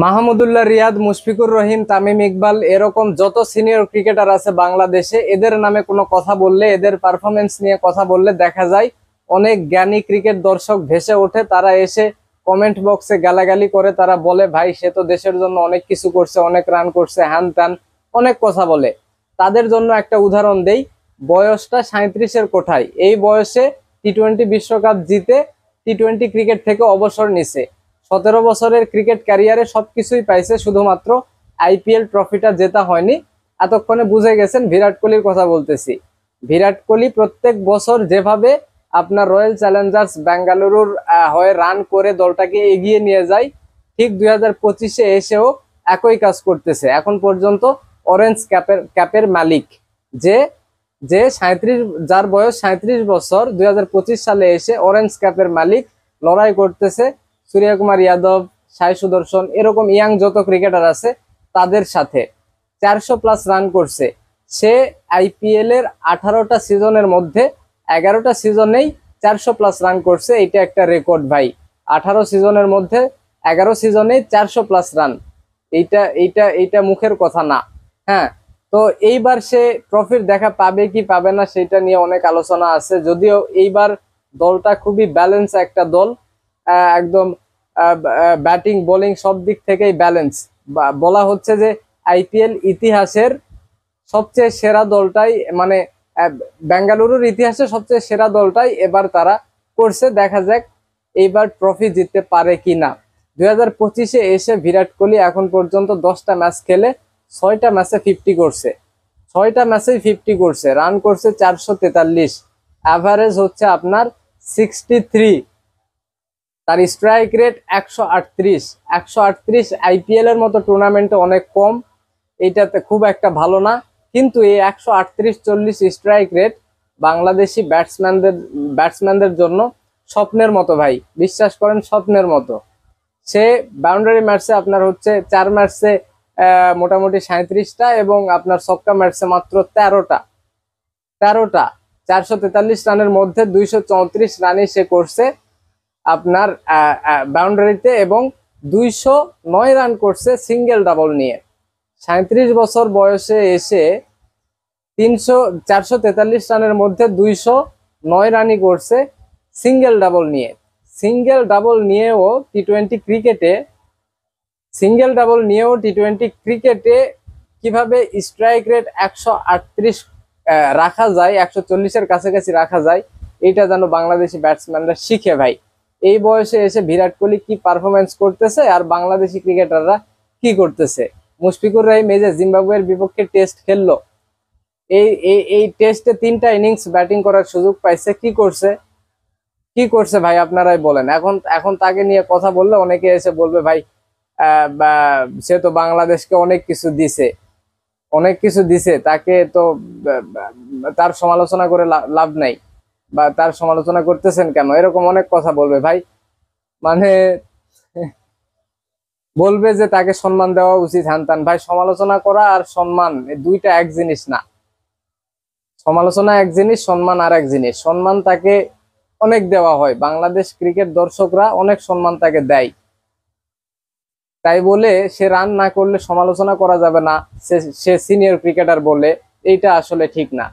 মাহমুদুল্লাহ রিয়াদ, মুশফিকুর রহিম, তামিম ইকবাল এরকম যত senior cricketer আছে বাংলাদেশে, এদের নামে কোনো কথা বললে, এদের পারফরমেন্স নিয়ে কথা বললে দেখা যায় অনেক জ্ঞানী ক্রিকেট দর্শক ভেসে ওঠে। তারা এসে কমেন্ট বক্সে গালাগালি করে, তারা বলে ভাই সে তো দেশের জন্য অনেক কিছু করছে, অনেক রান করছে, হ্যান ত্যান অনেক কথা বলে। তাদের জন্য একটা উদাহরণ দেই, বয়সটা 37-এর কোঠায়, এই বয়সে টি-20 বিশ্বকাপ জিতে টি-20 ক্রিকেট থেকে অবসর নিছে। 17 বছরের ক্রিকেট ক্যারিয়ারে সবকিছুই পাইছে, শুধুমাত্র আইপিএল ট্রফিটা জেতা হয়নি। এতক্ষণে বুঝে গেছেন বিরাট কোহলির কথা বলতেছি। বিরাট কোহলি প্রত্যেক বছর যেভাবে আপনার রয়্যাল চ্যালেঞ্জার্স বেঙ্গালুরুর হয়ে রান করে দলটাকে এগিয়ে নিয়ে যায়, ঠিক 2025-এ এসেও একই কাজ করতেছে। এখন পর্যন্ত অরেঞ্জ ক্যাপের মালিক যে যে 37, যার বয়স 37 বছর, 2025 সালে এসে অরেঞ্জ ক্যাপের মালিক লড়াই করতেছে সূর্যকুমার যাদব, সাই সুদর্শন, এরকম ইয়াং যত ক্রিকেটার আছে তাদের সাথে। 400+ রান করছে সে। আইপিএল এর 18টা সিজনের মধ্যে 11টা সিজনেই 400+ রান করছে। এটা একটা রেকর্ড ভাই। 18 সিজনের মধ্যে 11 সিজনেই 400+ রান, এইটা এইটা এইটা মুখের কথা না। হ্যাঁ, তো এইবার সে ট্রফির দেখা পাবে কি পাবে না সেটা নিয়ে অনেক আলোচনা আছে। যদিও এইবার দলটা খুবই ব্যালেন্স একটা দল, একদম ব্যাটিং বোলিং সব দিক থেকেই ব্যালেন্স। বলা হচ্ছে যে আইপিএল ইতিহাসের সবচেয়ে সেরা দলটাই, মানে বেঙ্গালুরুর ইতিহাসে সবচেয়ে সেরা দলটাই এবার তারা করছে। দেখা যাক এইবার ট্রফি জিততে পারে কিনা। 2025-এ এসে বিরাট কোহলি এখন পর্যন্ত 10টা ম্যাচ খেলে 6টা ম্যাচে 50 করছে, 6টা ম্যাচেই 50 করছে, রান করছে 443, অ্যাভারেজ হচ্ছে আপনার 63, তার স্ট্রাইক রেট 138। আইপিএল এর মতো টুর্নামেন্টে অনেক কম, এইটাতে খুব একটা ভালো না। কিন্তু এই 138-40 স্ট্রাইক রেট বাংলাদেশি ব্যাটসম্যানদের জন্য স্বপ্নের মতো ভাই, বিশ্বাস করেন স্বপ্নের মতো। সে বাউন্ডারি মারছে আপনার হচ্ছে 4 ম্যাচে মোটামুটি 37টা, এবং আপনার ছক্কা মারছে মাত্র 13টা। 443 রানের মধ্যে 234 রানই সে করছে আপনার বাউন্ডারিতে, এবং 209 রান করছে সিঙ্গেল ডাবল নিয়ে। 37 বছর বয়সে এসে 443 রানের মধ্যে 209 রানই করছে সিঙ্গেল ডাবল নিয়ে। সিঙ্গেল ডাবল নিয়েও টি-20 ক্রিকেটে কিভাবে স্ট্রাইক রেট 138 রাখা যায়, 140-এর কাছাকাছি রাখা যায়, এটা যেন বাংলাদেশি ব্যাটসম্যানরা শিখে ভাই। এই বয়সে এসে বিরাট কোহলি কি পারফরমেন্স করতেছে আর বাংলাদেশি ক্রিকেটাররা কি করতেছে। মুশফিকুর রহিম এই যে জিম্বাবুয়ের বিপক্ষে টেস্ট খেললো, এই টেস্টে 3টা ইনিংস ব্যাটিং করার সুযোগ পাইছে, কি করছে ভাই আপনারাই বলেন। এখন তাকে নিয়ে কথা বললে অনেকে এসে বলবে ভাই সে তো বাংলাদেশকে অনেক কিছু দিছে, তাকে তো তার সমালোচনা করে লাভ নাই, বা তার সমালোচনা করতেছেন কেন, এরকম অনেক কথা বলবে ভাই। মানে বলবে যে তাকে সম্মান দেওয়া উচিত, হ্যান ত্যান। ভাই, সমালোচনা করা আর সম্মান দুইটা এক জিনিস না। সমালোচনা এক জিনিস, সম্মান আর এক জিনিস। সম্মান তাকে অনেক দেওয়া হয়, বাংলাদেশ ক্রিকেট দর্শকরা অনেক সম্মান তাকে দেয়। তাই বলে সে রান না করলে সমালোচনা করা যাবে না, সে সিনিয়র ক্রিকেটার বলে, এইটা আসলে ঠিক না।